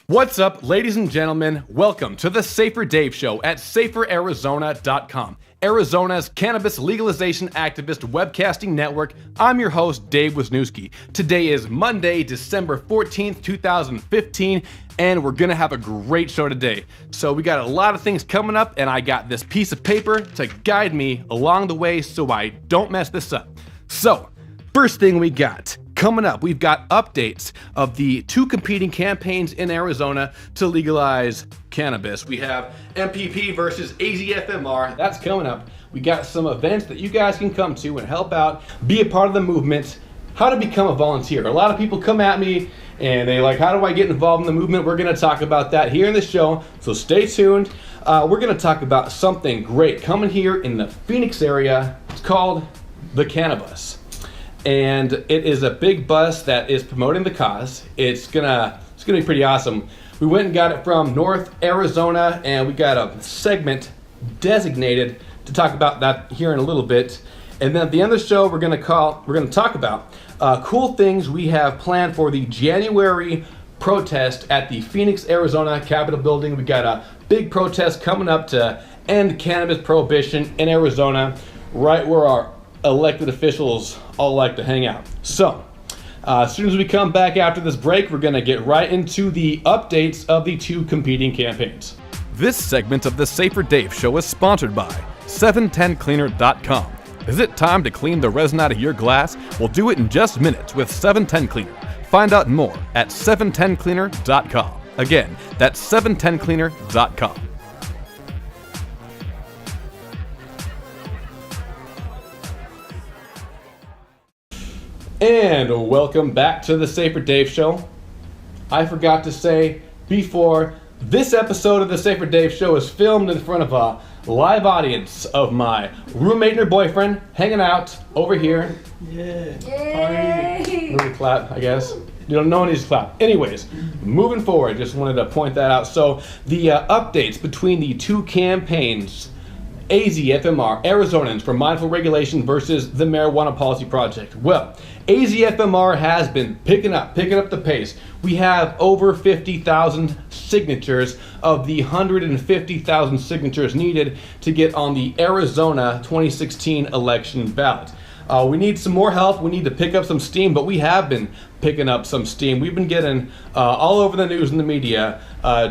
What's up, ladies and gentlemen? Welcome to the Safer Dave Show at SaferArizona.com, Arizona's cannabis legalization activist webcasting network. I'm your host, Dave Wisniewski. Today is Monday, December 14th, 2015, and we're gonna have a great show today. So we got a lot of things coming up, and I got this piece of paper to guide me along the way so I don't mess this up. So, first thing we got. Coming up, we've got updates of the two competing campaigns in Arizona to legalize cannabis. We have MPP versus AZFMR. That's coming up. We got some events that you guys can come to and help out, be a part of the movement, how to become a volunteer. A lot of people come at me and they like, how do I get involved in the movement? We're going to talk about that here in the show, so stay tuned. We're going to talk about something great coming here in the Phoenix area. It's called the Cannabus. And it is a big bus that is promoting the cause. It's gonna be pretty awesome. We went and got it from North Arizona, and we got a segment designated to talk about that here in a little bit. And then at the end of the show, we're gonna talk about cool things we have planned for the January protest at the Phoenix, Arizona Capitol building. We got a big protest coming up to end cannabis prohibition in Arizona, right where our elected officials all like to hang out. So, as soon as we come back after this break, we're going to get right into the updates of the two competing campaigns. This segment of the Safer Dave Show is sponsored by 710cleaner.com. Is it time to clean the resin out of your glass? We'll do it in just minutes with 710 Cleaner. Find out more at 710cleaner.com. Again, that's 710cleaner.com. And welcome back to the Safer Dave Show. I forgot to say before, this episode of the Safer Dave Show is filmed in front of a live audience of my roommate and her boyfriend hanging out over here. Yeah. Yay! Really clap, I guess. You don't know, needs to clap. Anyways, moving forward, just wanted to point that out. So the updates between the two campaigns, AZFMR, Arizonans for Mindful Regulation versus the Marijuana Policy Project. Well, AZFMR has been picking up the pace. We have over 50,000 signatures of the 150,000 signatures needed to get on the Arizona 2016 election ballot. We need some more help. We need to pick up some steam, but we have been picking up some steam. We've been getting all over the news and the media.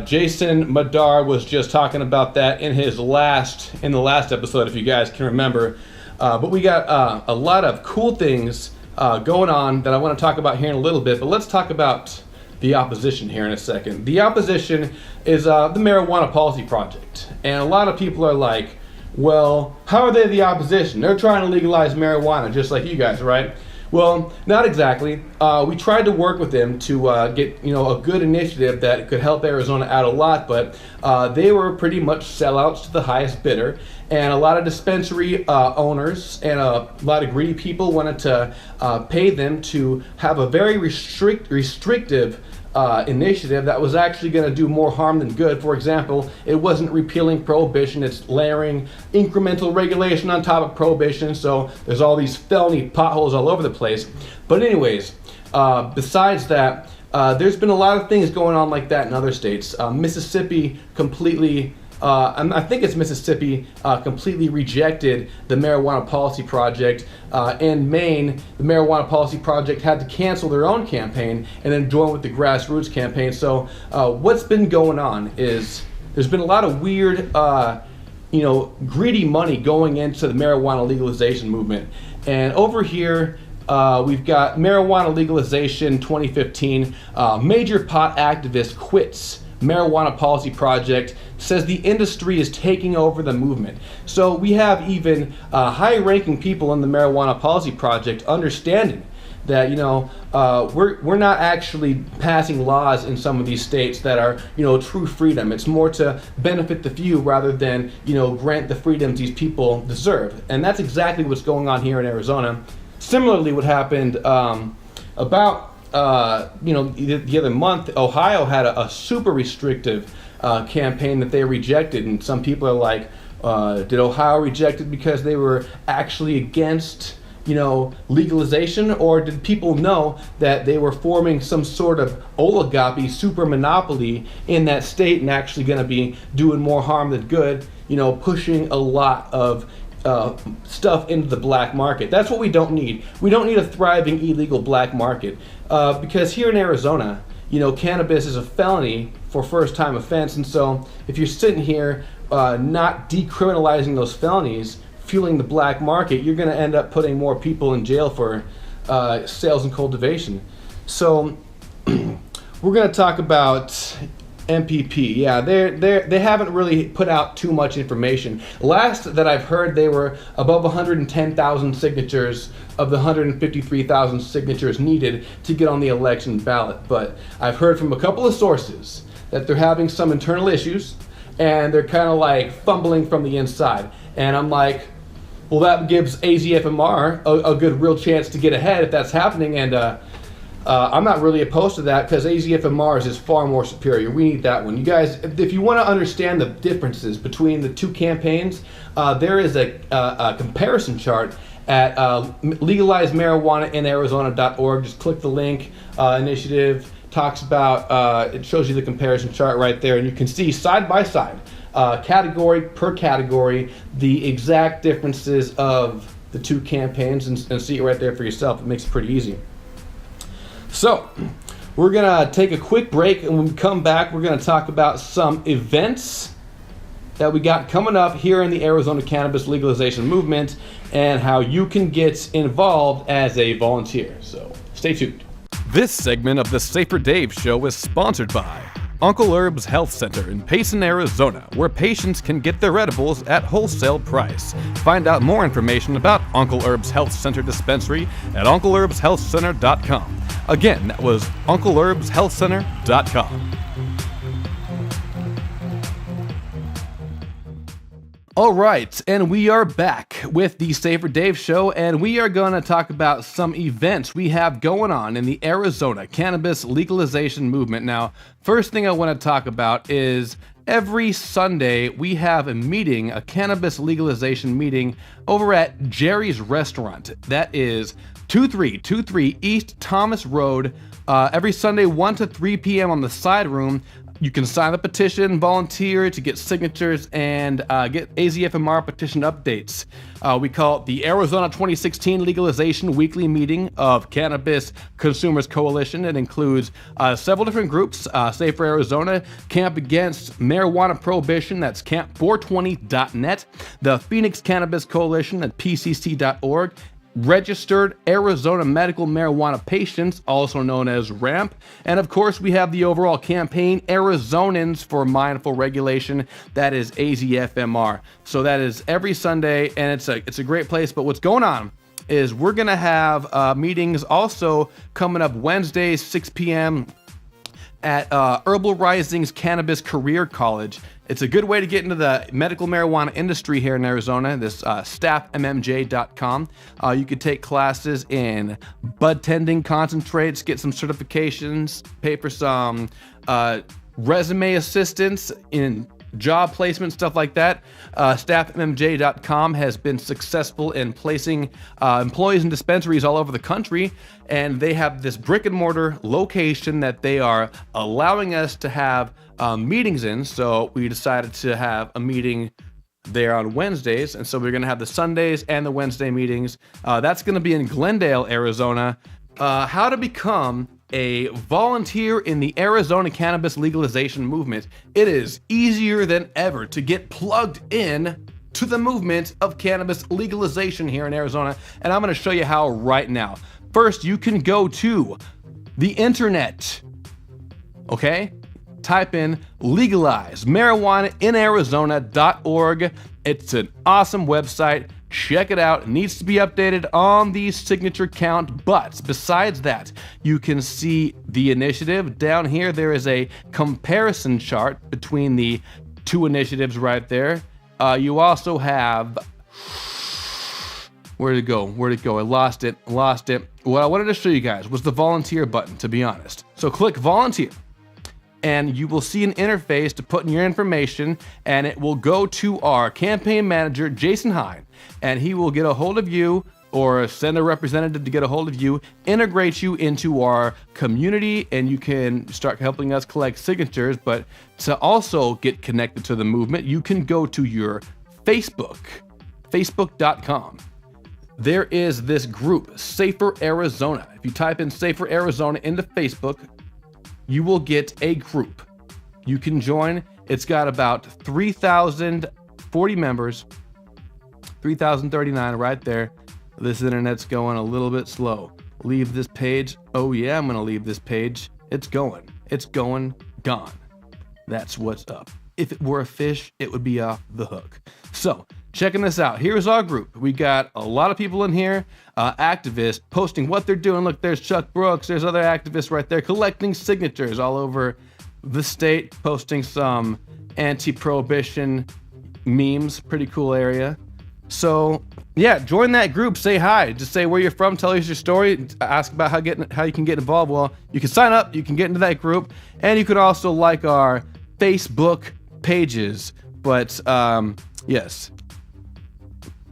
Jason Madar was just talking about that in the last episode, if you guys can remember. But we got a lot of cool things going on that I want to talk about here in a little bit. But let's talk about the opposition here in a second. The opposition is the Marijuana Policy Project, and a lot of people are like, well, how are they the opposition? They're trying to legalize marijuana just like you guys, right? Well, not exactly. We tried to work with them to get a good initiative that could help Arizona out a lot, but they were pretty much sellouts to the highest bidder, and a lot of dispensary owners and a lot of greedy people wanted to pay them to have a very restrictive initiative that was actually going to do more harm than good. For example, it wasn't repealing prohibition, it's layering incremental regulation on top of prohibition, so there's all these felony potholes all over the place. But anyways, besides that, there's been a lot of things going on like that in other states. Mississippi completely completely rejected the Marijuana Policy Project. In Maine, the Marijuana Policy Project had to cancel their own campaign and then join with the grassroots campaign. So what's been going on is there's been a lot of weird, greedy money going into the marijuana legalization movement. And over here, we've got Marijuana Legalization 2015. Major pot activist quits Marijuana Policy Project, says the industry is taking over the movement. So we have even high-ranking people in the Marijuana Policy Project understanding that we're not actually passing laws in some of these states that are true freedom. It's more to benefit the few rather than grant the freedoms these people deserve. And that's exactly what's going on here in Arizona. Similarly, what happened about the other month, Ohio had a super restrictive campaign that they rejected, and some people are like, did Ohio reject it because they were actually against legalization, or did people know that they were forming some sort of oligopoly, super monopoly in that state and actually going to be doing more harm than good, pushing a lot of stuff into the black market? That's what we don't need. We don't need a thriving illegal black market, because here in Arizona, cannabis is a felony for first-time offense, and so if you're sitting here not decriminalizing those felonies, fueling the black market, you're going to end up putting more people in jail for sales and cultivation. So we're going to talk about MPP. Yeah, they haven't really put out too much information. Last that I've heard, they were above 110,000 signatures of the 153,000 signatures needed to get on the election ballot. But I've heard from a couple of sources that they're having some internal issues and they're kind of like fumbling from the inside. And I'm like, well, that gives AZFMR a good real chance to get ahead if that's happening, and I'm not really opposed to that because AZFMR is far more superior. We need that one. You guys, if you want to understand the differences between the two campaigns, there is a comparison chart at legalizemarijuanainarizona.org. Just click the link. Initiative talks about, it shows you the comparison chart right there, and you can see side by side, category per category, the exact differences of the two campaigns, and see it right there for yourself. It makes it pretty easy. So we're gonna take a quick break, and when we come back, we're gonna talk about some events that we got coming up here in the Arizona cannabis legalization movement and how you can get involved as a volunteer. So stay tuned. This segment of the Safer Dave Show is sponsored by Uncle Herb's Health Center in Payson, Arizona, where patients can get their edibles at wholesale price. Find out more information about Uncle Herb's Health Center dispensary at uncleherbshealthcenter.com. Again, that was uncleherbshealthcenter.com. All right, and we are back with the Safer Dave Show, and we are going to talk about some events we have going on in the Arizona cannabis legalization movement. Now, first thing I want to talk about is every Sunday we have a meeting, a cannabis legalization meeting over at Jerry's Restaurant. That is 2323 East Thomas Road, every Sunday 1 to 3 p.m. on the side room. You can sign a petition, volunteer to get signatures, and get AZFMR petition updates. We call it the Arizona 2016 Legalization Weekly Meeting of Cannabis Consumers Coalition. It includes several different groups: Safer Arizona, Camp Against Marijuana Prohibition, that's camp420.net, the Phoenix Cannabis Coalition at pcc.org, Registered Arizona Medical Marijuana Patients, also known as RAMP, and of course we have the overall campaign, Arizonans for Mindful Regulation, that is AZFMR. So that is every Sunday, and it's a great place. But what's going on is we're gonna have meetings also coming up Wednesdays, 6 p.m. at Herbal Rising's Cannabis Career College. It's a good way to get into the medical marijuana industry here in Arizona. This staffmmj.com. You could take classes in bud tending concentrates, get some certifications, pay for some resume assistance in job placement, stuff like that. Staffmmj.com has been successful in placing employees in dispensaries all over the country, and they have this brick and mortar location that they are allowing us to have meetings in. So we decided to have a meeting there on Wednesdays, and so we're going to have the Sundays and the Wednesday meetings. That's going to be in Glendale, Arizona. How to become a volunteer in the Arizona cannabis legalization movement. It is easier than ever to get plugged in to the movement of cannabis legalization here in Arizona, and I'm going to show you how right now. First, you can go to the internet, okay? Type in Legalize marijuanainarizona.org. It's an awesome website. Check it out. It needs to be updated on the signature count, but besides that, you can see the initiative. Down here, there is a comparison chart between the two initiatives right there. You also have, Where'd it go? I lost it. What I wanted to show you guys was the volunteer button, to be honest. So click volunteer, and you will see an interface to put in your information, and it will go to our campaign manager, Jason Hine, and he will get a hold of you or send a representative to get a hold of you, integrate you into our community, and you can start helping us collect signatures. But to also get connected to the movement, you can go to your Facebook, facebook.com. There is this group, Safer Arizona. If you type in Safer Arizona into Facebook, you will get a group. You can join. It's got about 3,040 members, 3,039 right there. This internet's going a little bit slow. Leave this page. Oh yeah, I'm gonna leave this page. It's going, gone. That's what's up. If it were a fish, it would be off the hook. So, checking this out. Here's our group. We got a lot of people in here, activists posting what they're doing. Look, there's Chuck Brooks. There's other activists right there collecting signatures all over the state, posting some anti-prohibition memes. Pretty cool area. So, yeah, join that group. Say hi. Just say where you're from. Tell us your story. Ask about how you can get involved. Well, you can sign up. You can get into that group. And you could also like our Facebook pages. But, yes.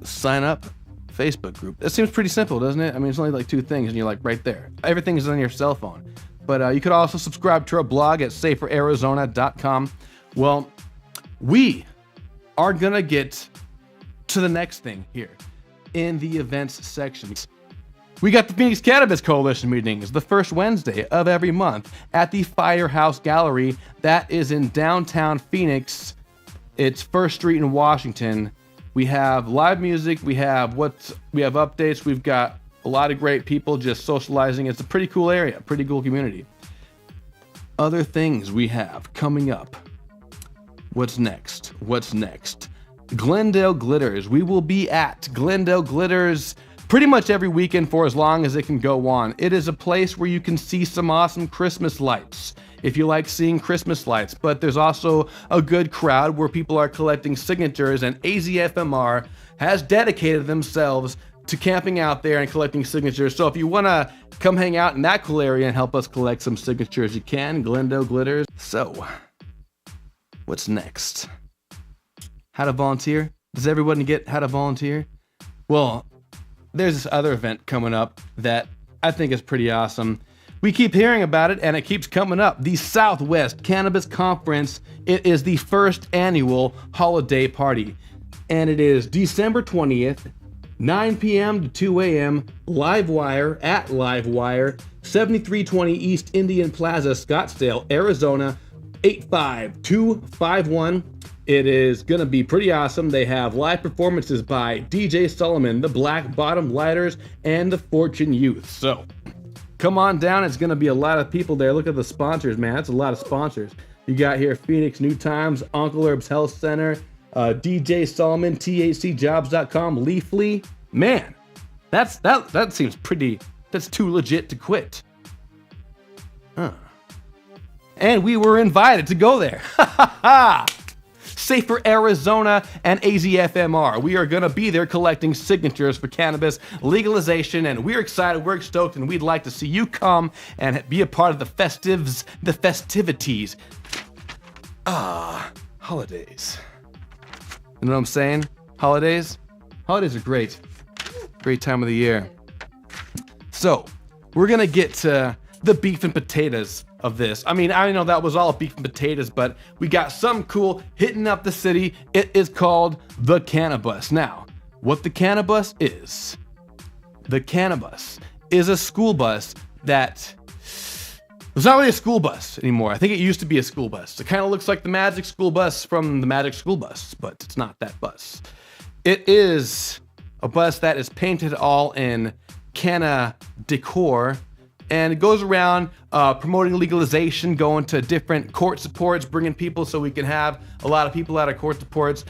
Sign up, Facebook group. That seems pretty simple, doesn't it? I mean, it's only like 2 things and you're like right there. Everything is on your cell phone. But you could also subscribe to our blog at saferarizona.com. Well, we are going to get to the next thing here in the events section. We got the Phoenix Cannabis Coalition meetings the first Wednesday of every month at the Firehouse Gallery. That is in downtown Phoenix. It's 1st Street in Washington. We have live music. We have updates. We've got a lot of great people just socializing. It's a pretty cool area, pretty cool community. Other things we have coming up. What's next? Glendale Glitters. We will be at Glendale Glitters pretty much every weekend for as long as it can go on. It is a place where you can see some awesome Christmas lights if you like seeing Christmas lights, but there's also a good crowd where people are collecting signatures, and AZFMR has dedicated themselves to camping out there and collecting signatures. So if you want to come hang out in that cool area and help us collect some signatures, you can. Glendale Glitters. So, what's next? How to volunteer? Does everybody get how to volunteer? Well, there's this other event coming up that I think is pretty awesome. We keep hearing about it and it keeps coming up. The Southwest Cannabis Conference. It is the first annual holiday party. And it is December 20th, 9 p.m. to 2 a.m. Livewire at Livewire, 7320 East Indian Plaza, Scottsdale, Arizona, 85251. It is gonna be pretty awesome. They have live performances by DJ Solomon, the Black Bottom Lighters, and the Fortune Youth. So come on down. It's gonna be a lot of people there. Look at the sponsors, man. That's a lot of sponsors. You got here Phoenix New Times, Uncle Herb's Health Center, DJ Solomon, THCjobs.com, Leafly. Man, that seems pretty. That's too legit to quit. And we were invited to go there. Safer Arizona and AZFMR. We are going to be there collecting signatures for cannabis legalization, and we're excited, we're stoked, and we'd like to see you come and be a part of the festivities. Holidays. You know what I'm saying? Holidays? Holidays are great. Great time of the year. So, we're going to get to the beef and potatoes of this. I mean, I know that was all beef and potatoes, but we got something cool hitting up the city. It is called the Cannabus. Now, what the Cannabus is? The Cannabus is a school bus that it's not really a school bus anymore. I think it used to be a school bus. It kind of looks like the Magic School Bus from the Magic School Bus, but it's not that bus. It is a bus that is painted all in canna decor, and it goes around promoting legalization, going to different court supports, bringing people so we can have a lot of people at our court supports,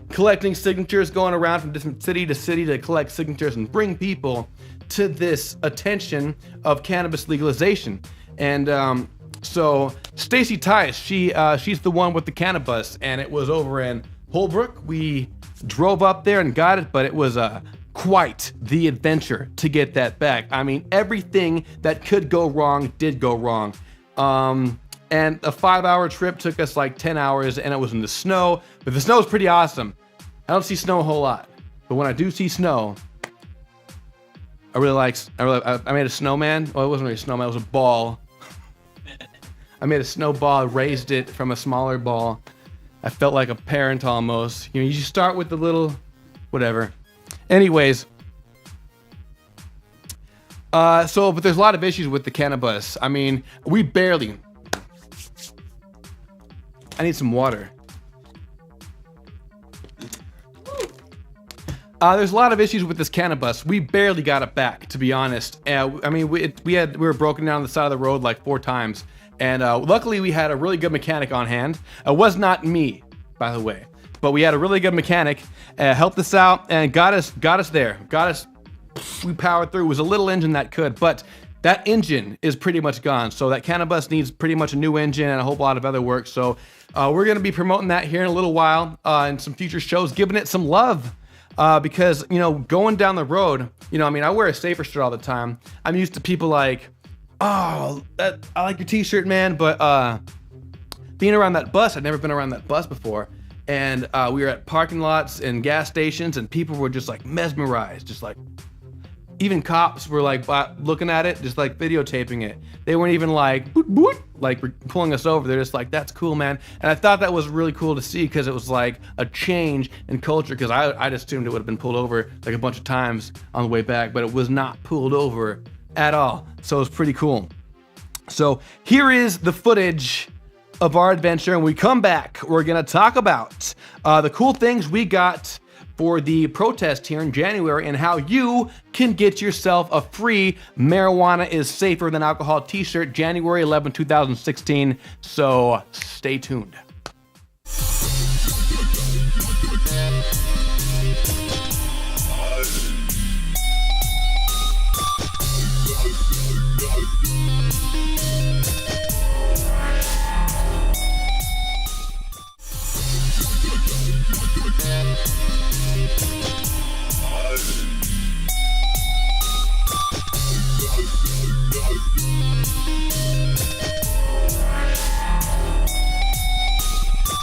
collecting signatures, going around from different city to city to collect signatures and bring people to this attention of cannabis legalization. And so Stacy Tice, she's the one with the Cannabis, and it was over in Holbrook. We drove up there and got it, but it was quite the adventure to get that back. I mean, everything that could go wrong did go wrong. And a 5-hour trip took us like 10 hours, and it was in the snow, but the snow is pretty awesome. I don't see snow a whole lot, but when I do see snow, I made a snowman. Well, it wasn't really a snowman, it was a ball. I made a snowball, raised it from a smaller ball. I felt like a parent almost. You know, you just start with the little, whatever. Anyways, but there's a lot of issues with the Cannabis. I mean, I need some water. There's a lot of issues with this Cannabis. We barely got it back, to be honest. I mean, we were broken down on the side of the road like 4 times. And luckily we had a really good mechanic on hand. It was not me, by the way, but we had a really good mechanic, helped us out and got us there. We powered through. It was a little engine that could, but that engine is pretty much gone. So that Cannabis needs pretty much a new engine and a whole lot of other work. So we're gonna be promoting that here in a little while in some future shows, giving it some love. Because, you know, going down the road, you know, I mean, I wear a Safer shirt all the time. I'm used to people like, oh, I like your t-shirt, man, but being around that bus, I'd never been around that bus before, and we were at parking lots and gas stations, and people were just like mesmerized, just like, even cops were like looking at it, just like videotaping it. They weren't even like, boot, boot, like pulling us over. They're just like, that's cool, man. And I thought that was really cool to see because it was like a change in culture, because I just assumed it would have been pulled over like a bunch of times on the way back, but it was not pulled over at all. So it was pretty cool. So here is the footage of our adventure, and when we come back, we're gonna talk about the cool things we got for the protest here in January and how you can get yourself a free Marijuana is Safer Than Alcohol t-shirt January 11, 2016. So stay tuned.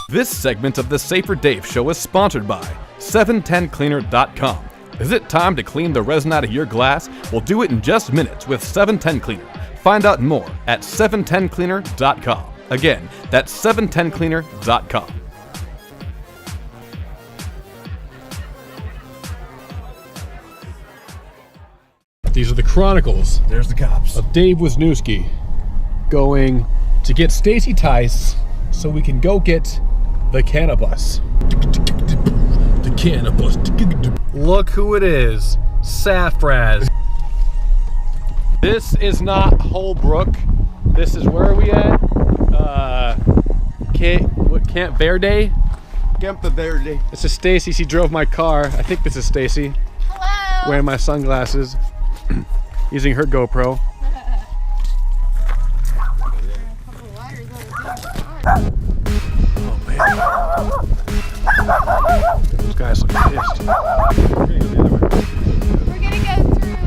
This segment of the Safer Dave Show is sponsored by 710cleaner.com. Is it time to clean the resin out of your glass? We'll do it in just minutes with 710 Cleaner. Find out more at 710cleaner.com. Again, that's 710cleaner.com. These are the chronicles. There's the cops. Of Dave Wisniewski going to get Stacy Tice so we can go get the Cannabis. The Cannabis. Look who it is. Saffraz. This is not Holbrook. This is, where are we at? Camp Verde? Camp Verde. This is Stacy. She drove my car. I think this is Stacy. Hello. Wearing my sunglasses. Using her GoPro. Oh man. Those guys look pissed. We're gonna go through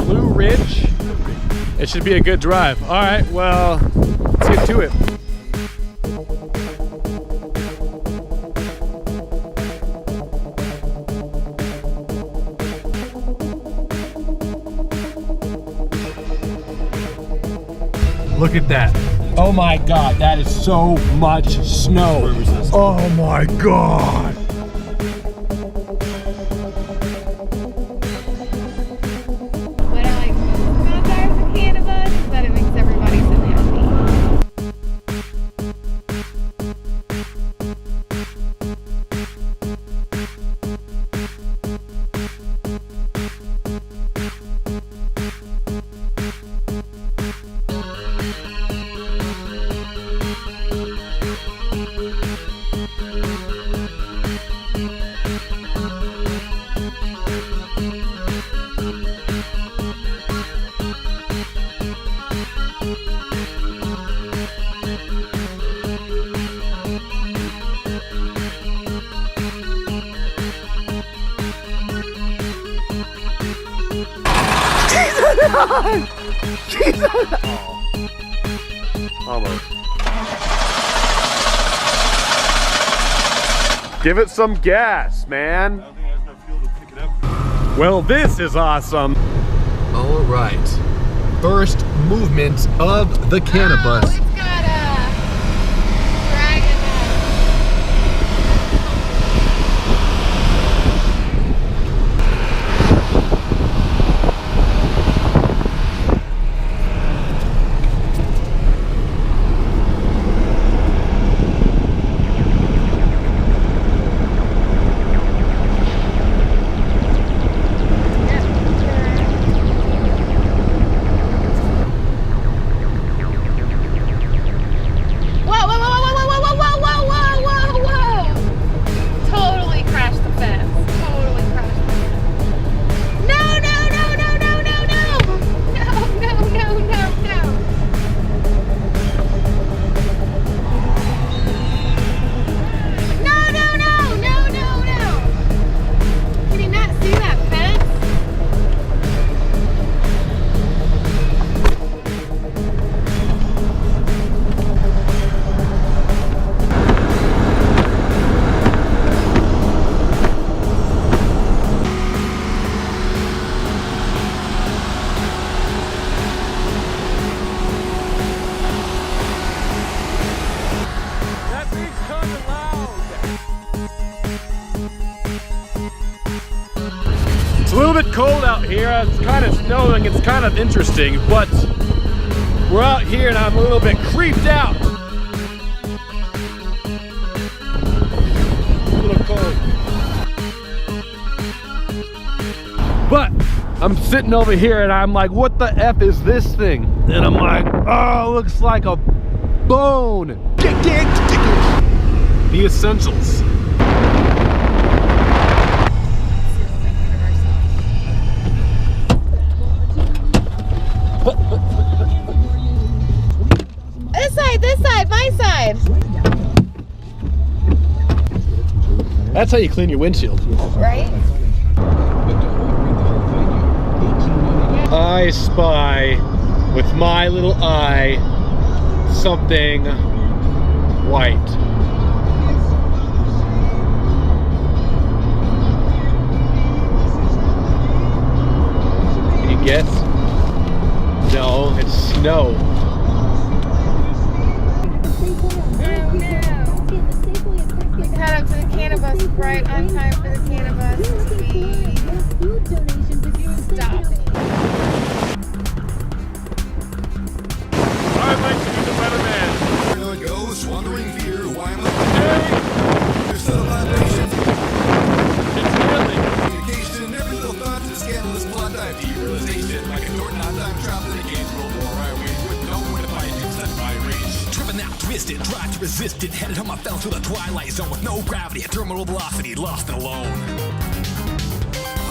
Blue Ridge. It should be a good drive. Alright, well, let's get to it. Look at that. Oh my god, that is so much snow. Oh my god. what I like most about the Cannabis is that it makes everybody so happy. on! Jesus! Oh. Almost. Give it some gas, man. I don't think it has enough fuel to pick it up. Well, this is awesome. All right. First movement of the Cannabus. Oh, it's got a dragon It's a little bit cold out here. It's kind of snowing. It's kind of interesting, but we're out here and I'm a little bit creeped out. A little cold. But I'm sitting over here and I'm like, what the F is this thing? And I'm like, oh, looks like a bone. The essentials. This side, my side. That's how you clean your windshield. Right? I spy with my little eye something white. Can you guess? No, it's snow. Head up to the Cannabis right on time for the Cannabis. Stop it. I'd like to be the better man. Where it goes, wandering fear, why am I there's still violation. It's really. Communication, every little thought to scandalous plot dive derealization. Like a Norton on time trapped in a game world war I win with no one to fight except by rage. Tripping out, twisted, tried to resist it. Headed home, I fell to the twilight zone with no gravity, a terminal velocity, lost and alone.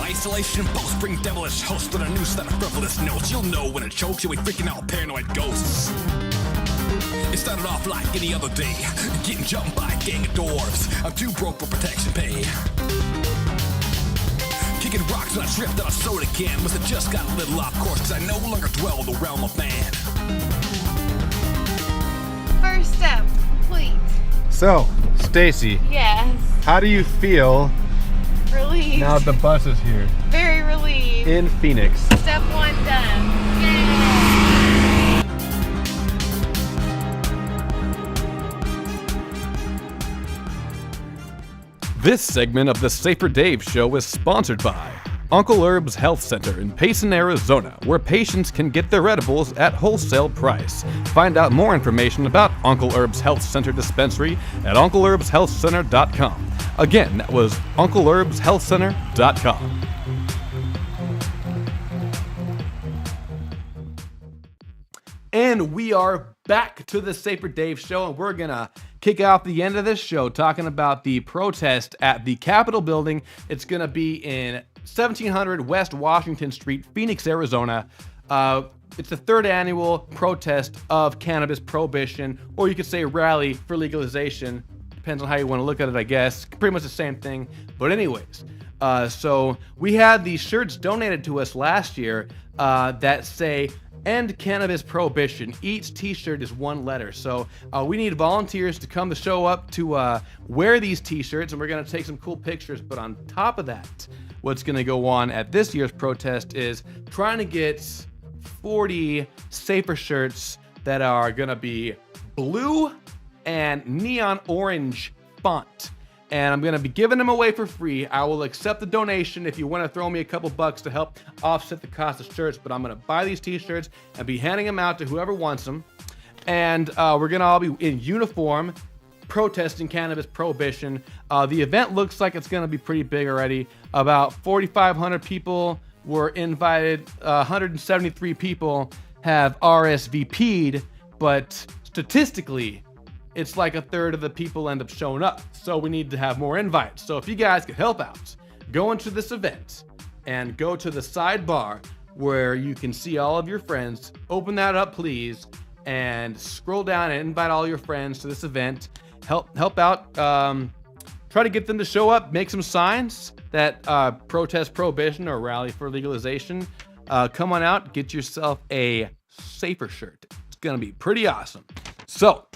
Isolation, bowspring, devilish host with a new set of frivolous notes. You'll know when it chokes you with freaking out paranoid ghosts. It started off like any other day, getting jumped by a gang of dwarves. I'm too broke for protection pay. Kicking rocks when I tripped on a soda can. Must have just got a little off course, cause I no longer dwell in the realm of man. First step complete. So, Stacy, Yes. how do you feel Relieved. now the bus is here Very relieved. in Phoenix? Step one done. Yay. This segment of the Safer Dave Show is sponsored by Uncle Herb's Health Center in Payson, Arizona, where patients can get their edibles at wholesale price. Find out more information about Uncle Herb's Health Center dispensary at uncleherbshealthcenter.com. Again, that was uncleherbshealthcenter.com. And we are back to the Safer Dave Show, and we're gonna kick off the end of this show talking about the protest at the Capitol building. It's gonna be in 1700 West Washington Street, Phoenix, Arizona. It's the third annual protest of cannabis prohibition, or you could say rally for legalization. Depends on how you want to look at it, I guess. Pretty much the same thing. But anyways, So we had these shirts donated to us last year that say "End Cannabis Prohibition." Each t-shirt is one letter. So we need volunteers to come to show up to wear these t-shirts, and we're going to take some cool pictures. But on top of that, what's going to go on at this year's protest is trying to get 40 safer shirts that are going to be blue and neon orange font. And I'm going to be giving them away for free. I will accept the donation if you want to throw me a couple bucks to help offset the cost of shirts, but I'm going to buy these t-shirts and be handing them out to whoever wants them. And we're going to all be in uniform protesting cannabis prohibition. The event looks like it's going to be pretty big already. About 4,500 people were invited. 173 people have RSVP'd, but statistically, it's like a third of the people end up showing up. So we need to have more invites. So if you guys could help out, go into this event and go to the sidebar where you can see all of your friends. Open that up, please, and scroll down and invite all your friends to this event. Help out. Try to get them to show up. Make some signs that protest prohibition or rally for legalization. Come on out. Get yourself a safer shirt. It's gonna be pretty awesome. So,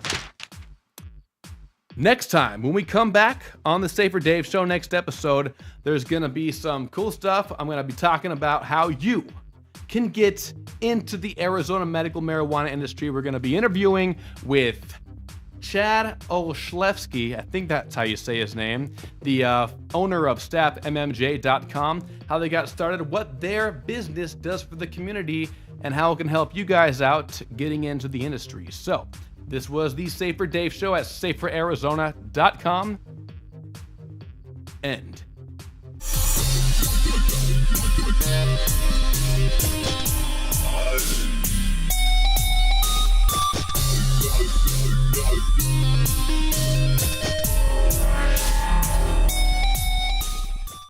next time, when we come back on the Safer Dave Show next episode, there's going to be some cool stuff. I'm going to be talking about how you can get into the Arizona medical marijuana industry. We're going to be interviewing with Chad Olszewski, I think that's how you say his name, the owner of StaffMMJ.com, how they got started, what their business does for the community, and how it can help you guys out getting into the industry. So, this was the Safer Dave Show at SaferArizona.com. End.